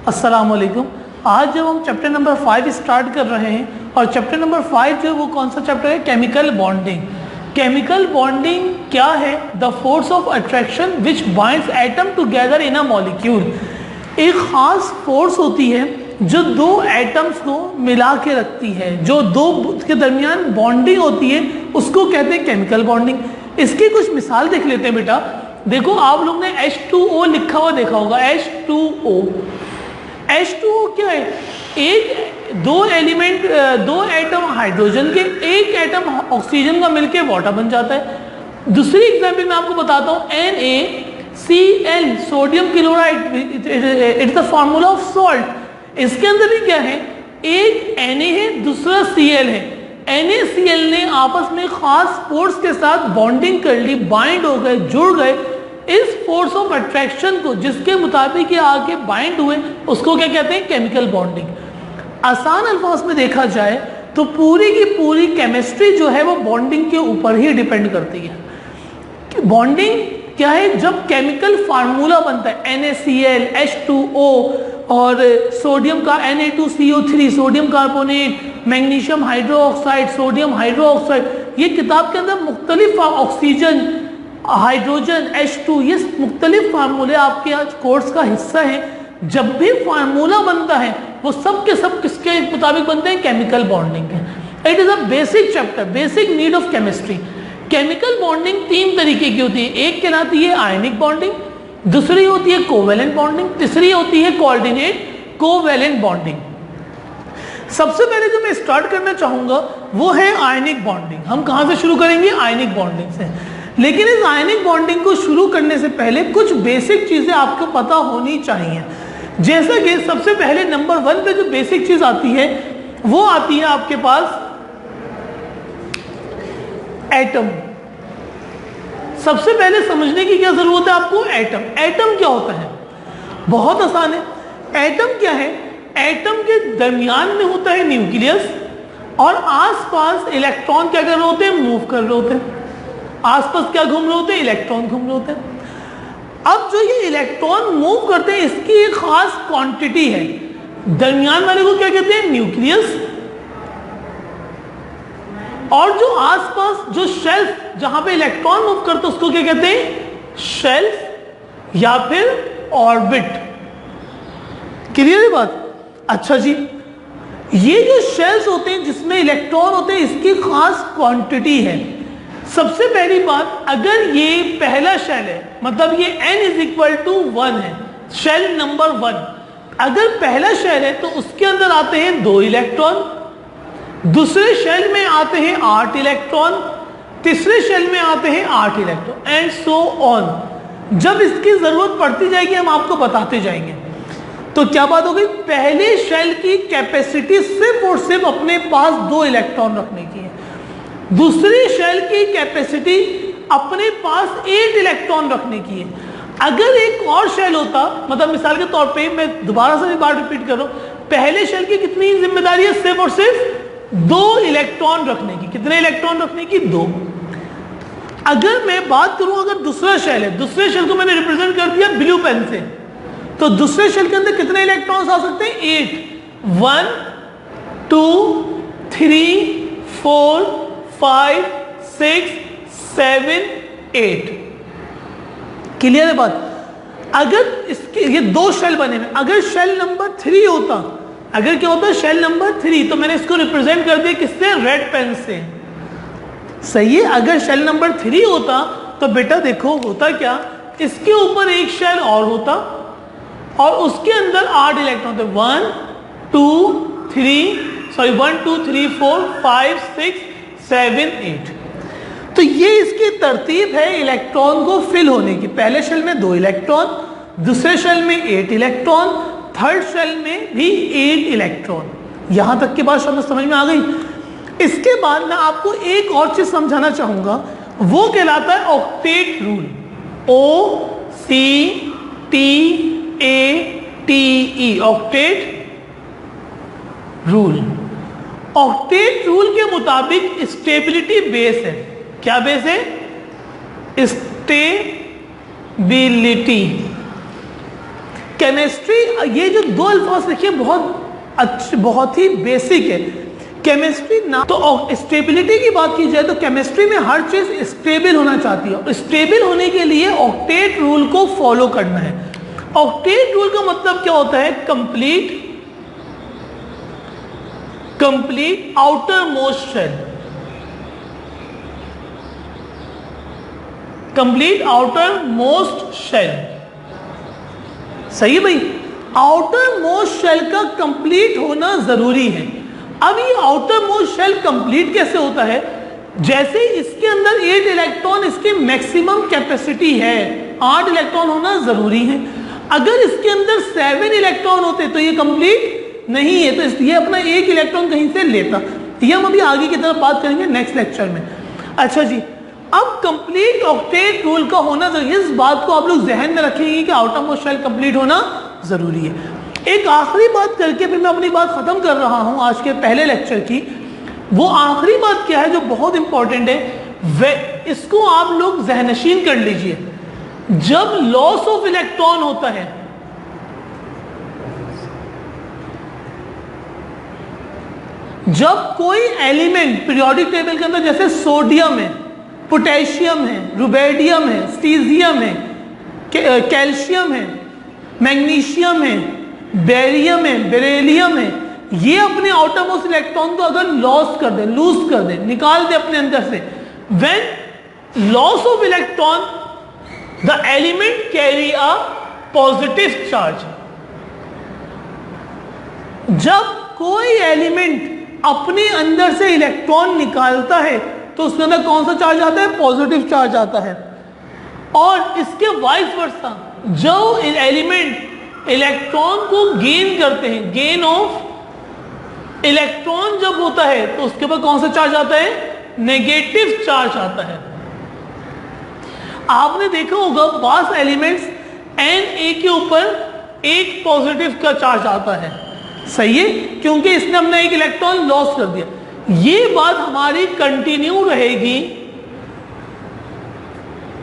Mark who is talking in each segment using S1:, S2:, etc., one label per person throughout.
S1: अस्सलाम वालेकुम। आज जब हम चैप्टर नंबर 5 स्टार्ट कर रहे हैं और चैप्टर नंबर 5 जो है वो कौन सा चैप्टर है? Chemical bonding. केमिकल बॉन्डिंग क्या है? The force of attraction which binds atom together in a molecule. एक खास फोर्स होती है जो दो एटम्स को मिला के रखती है, जो दो के दरमियान बॉन्डिंग होती है, उसको कहते हैं केमिकल बॉन्डिंग। इसकी कुछ मिसाल देख लेते हैं बेटा। देखो, आप लोग ने H2O लिखा हुआ देखा होगा। H2O क्या है? दो एटम हाइड्रोजन के, एक एटम ऑक्सीजन का मिलके वाटर बन जाता है। दूसरी एग्जाम्पल मैं आपको बताता हूँ, NaCl sodium chloride, it is the formula of salt. इसके अंदर भी क्या है? एक Na है, दूसरा Cl है। NaCl ने आपस में खास फोर्स के साथ बॉन्डिंग कर ली, बाइंड हो गए, जुड़ गए। इस फोर्स ऑफ अट्रैक्शन को, जिसके मुताबिक ये आगे बाइंड हुए, उसको क्या कहते हैं? Chemical bonding. आसान अल्फाज में देखा जाए तो पूरी की पूरी केमिस्ट्री जो है वो बॉन्डिंग के ऊपर ही डिपेंड करती है। बॉन्डिंग क्या है? जब केमिकल फार्मूला बनता है NaCl, H2O और सोडियम का Na2CO3, sodium carbonate, magnesium hydroxide, sodium hydroxide, ये किताब के अंदर मुख्तलिफ ऑक्सीजन, हाइड्रोजन, H2, ये मुख्तलिफ फार्मूले आपके आज कोर्स का हिस्सा है। जब भी फार्मूला बनता है वो सब के सब किसके मुताबिक बनते हैं? केमिकल बॉन्डिंग के। It is a basic chapter, basic need of chemistry. Chemical bonding तीन तरीके की होती है। एक कहलाती है आयनिक बॉन्डिंग, दूसरी होती है कोवेलेंट बॉन्डिंग, तीसरी होती है कोऑर्डिनेट कोवेलेंट बॉन्डिंग। सबसे पहले जो मैं स्टार्ट करना चाहूंगा वो है आयनिक बॉन्डिंग। हम कहां से शुरू करेंगे? आयनिक बॉन्डिंग से। लेकिन इस आयनिक बॉन्डिंग को शुरू करने से पहले कुछ बेसिक चीजें आपको पता होनी चाहिए। जैसा कि सबसे पहले नंबर 1 पे जो बेसिक चीज आती है वो आती है आपके पास एटम। सबसे पहले समझने की क्या जरूरत है आपको? एटम। एटम क्या होता है? बहुत आसान है। एटम क्या है? एटम के दरमियान में होता है न्यूक्लियस और आसपास इलेक्ट्रॉन क्या कर रहे होते हैं? मूव कर रहे होते हैं। आसपास क्या घूम रहे होते हैं? इलेक्ट्रॉन घूम रहे होते हैं। अब जो ये इलेक्ट्रॉन मूव करते हैं, इसकी एक खास क्वांटिटी है। दरमियान वाले को क्या कहते हैं? न्यूक्लियस। और जो आसपास जो शेल्फ, जहां पे इलेक्ट्रॉन मूव करते हैं, उसको क्या कहते हैं? शेल्फ या फिर ऑर्बिट। क्लियर है बात? अच्छा जी, ये जो शेल्स होते हैं जिसमें इलेक्ट्रॉन होते हैं, इसकी खास क्वांटिटी है। सबसे पहली बात, अगर ये पहला शेल है, मतलब ये n=1 है, शेल नंबर 1, अगर पहला शेल है तो उसके अंदर आते हैं 2 इलेक्ट्रॉन, दूसरे शेल में आते हैं 8 इलेक्ट्रॉन, तीसरे शेल में आते हैं 8 इलेक्ट्रॉन, एंड सो ऑन। जब इसकी जरूरत पड़ती जाएगी हम आपको बताते जाएंगे। तो क्या बात होगी? पहले शेल की कैपेसिटी सिर्फ और सिर्फ अपने पास 2 इलेक्ट्रॉन रखने की है। दूसरी शेल की कैपेसिटी अपने पास 8 इलेक्ट्रॉन रखने की है। अगर एक और शेल होता, मतलब मिसाल के तौर पे मैं दोबारा से बात रिपीट कर रहा हूं, पहले शेल की कितनी जिम्मेदारी है? सिर्फ और सिर्फ 2 इलेक्ट्रॉन रखने की। कितने इलेक्ट्रॉन रखने की? 2। अगर मैं बात करूं, अगर दूसरा शेल है, दूसरे शेल को मैंने रिप्रेजेंट कर दिया ब्लू पेन से, तो दूसरे शेल के अंदर कितने इलेक्ट्रॉन्स आ सकते हैं? 8। 1 2 3 4 5 6 7 8। क्लियर है बात? अगर इसके ये 2 शेल बने हुए, अगर शेल नंबर 3 होता, अगर क्या होता? शेल नंबर 3, तो मैंने इसको रिप्रेजेंट कर दिया किससे? रेड पेन से। सही है? अगर शेल नंबर 3 होता तो बेटा देखो होता क्या, इसके ऊपर एक शेल और होता और उसके अंदर 8 इलेक्ट्रॉन थे। 1 2 3 4 5 6 7 8। तो ये इसकी तरतीब है इलेक्ट्रॉन को फिल होने की। पहले शेल में 2 इलेक्ट्रॉन, दूसरे शेल में 8 इलेक्ट्रॉन, थर्ड शेल में भी 8 इलेक्ट्रॉन। यहां तक की बात समझ में आ गई? इसके बाद मैं आपको एक और चीज समझाना चाहूंगा, वो कहलाता है octet rule. OCTATE, octet rule. Octet rule के मुताबिक स्टेबिलिटी बेस है। क्या बेस है? स्टेबिलिटी। केमिस्ट्री, ये जो दो अल्फाज देखिए बहुत ही बेसिक है। केमिस्ट्री ना तो स्टेबिलिटी की बात की जाए तो केमिस्ट्री में हर चीज स्टेबल होना चाहती है, और स्टेबल होने के लिए ऑक्टेट रूल को फॉलो करना है। ऑक्टेट रूल का मतलब क्या होता है? Complete outermost shell, complete outermost shell. सही है भाई, आउटर मोस्ट शेल का कंप्लीट होना जरूरी है। अब ये आउटर मोस्ट शेल कंप्लीट कैसे होता है? जैसे इसके अंदर 8 इलेक्ट्रॉन इसकी मैक्सिमम कैपेसिटी है, 8 इलेक्ट्रॉन होना जरूरी है। अगर इसके अंदर 7 इलेक्ट्रॉन होते तो ये कंप्लीट नहीं है, तो इसलिए अपना 1 इलेक्ट्रॉन कहीं से लेता। ये हम अभी आगे की तरफ बात करेंगे नेक्स्ट लेक्चर में। अच्छा जी, अब कंप्लीट ऑक्टेट रूल का होना जरूरी है। इस बात को आप लोग जहन में रखेंगे कि आउटर मोस्ट शेल कंप्लीट होना जरूरी है। एक आखिरी बात करके फिर मैं अपनी बात खत्म कर रहा हूं आज के पहले लेक्चर की। वो आखिरी बात क्या है जो बहुत इंपॉर्टेंट है, वे इसको आप लोग जहनशीन कर लीजिए। जब लॉस ऑफ इलेक्ट्रॉन होता है, जब कोई एलिमेंट पीरियोडिक टेबल के अंदर जैसे सोडियम है, पोटेशियम है, रुबेडियम है, स्टीजियम है, कैल्शियम है, मैग्नीशियम है, बेरियम है, बेरिलियम है, ये अपने आउटर मोस्ट इलेक्ट्रॉन को अगर लॉस कर दे, लूज कर दे, निकाल दे अपने अंदर से, when loss of electron the element carry a positive charge. जब कोई एलिमेंट अपने अंदर से इलेक्ट्रॉन निकालता है तो उसके अंदर कौन सा चार्ज आता है? पॉजिटिव चार्ज आता है। और इसके वाइस वर्सा, जो एलिमेंट इलेक्ट्रॉन को गेन करते हैं, गेन ऑफ इलेक्ट्रॉन जब होता है तो उसके ऊपर कौन सा चार्ज आता है? नेगेटिव चार्ज आता है। आपने देखा होगा बास एलिमेंट्स Na के ऊपर एक पॉजिटिव का चार्ज आता है, सही है, क्योंकि इसने अपना एक इलेक्ट्रॉन लॉस कर दिया। ये बात हमारी कंटिन्यू रहेगी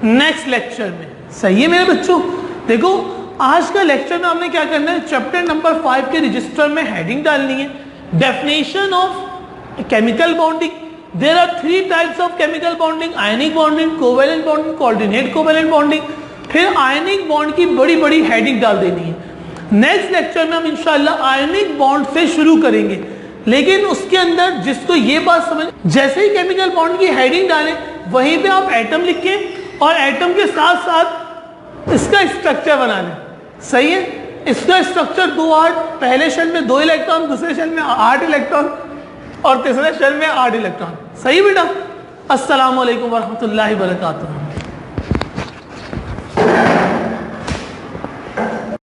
S1: नेक्स्ट लेक्चर में, सही है मेरे बच्चों। देखो आज का लेक्चर में हमने क्या करना है, चैप्टर नंबर 5 के रजिस्टर में हेडिंग डालनी है, definition of chemical bonding. There are 3 types of chemical bonding, ionic bonding, covalent bonding, coordinate covalent bonding. फिर आयनिक बॉन्ड की बड़ी बड़ी हेडिंग डाल देनी है। नेक्स्ट लेक्चर में हम इंशाल्लाह आयनिक बॉन्ड से शुरू करेंगे, लेकिन उसके अंदर जिसको ये बात समझ, जैसे ही केमिकल बॉन्ड की हेडिंग डालें वहीं पे आप एटम लिखें और एटम के साथ साथ इसका स्ट्रक्चर बना लें, सही है। इसका स्ट्रक्चर 2-8, पहले शेल में 2 इलेक्ट्रॉन, दूसरे शेल में 8 इलेक्ट्रॉन और तीसरे शेल में 8 इलेक्ट्रॉन, सही बेटा। अस्सलाम वालेकुम वरहमतुल्लाहि वबरकातुहू।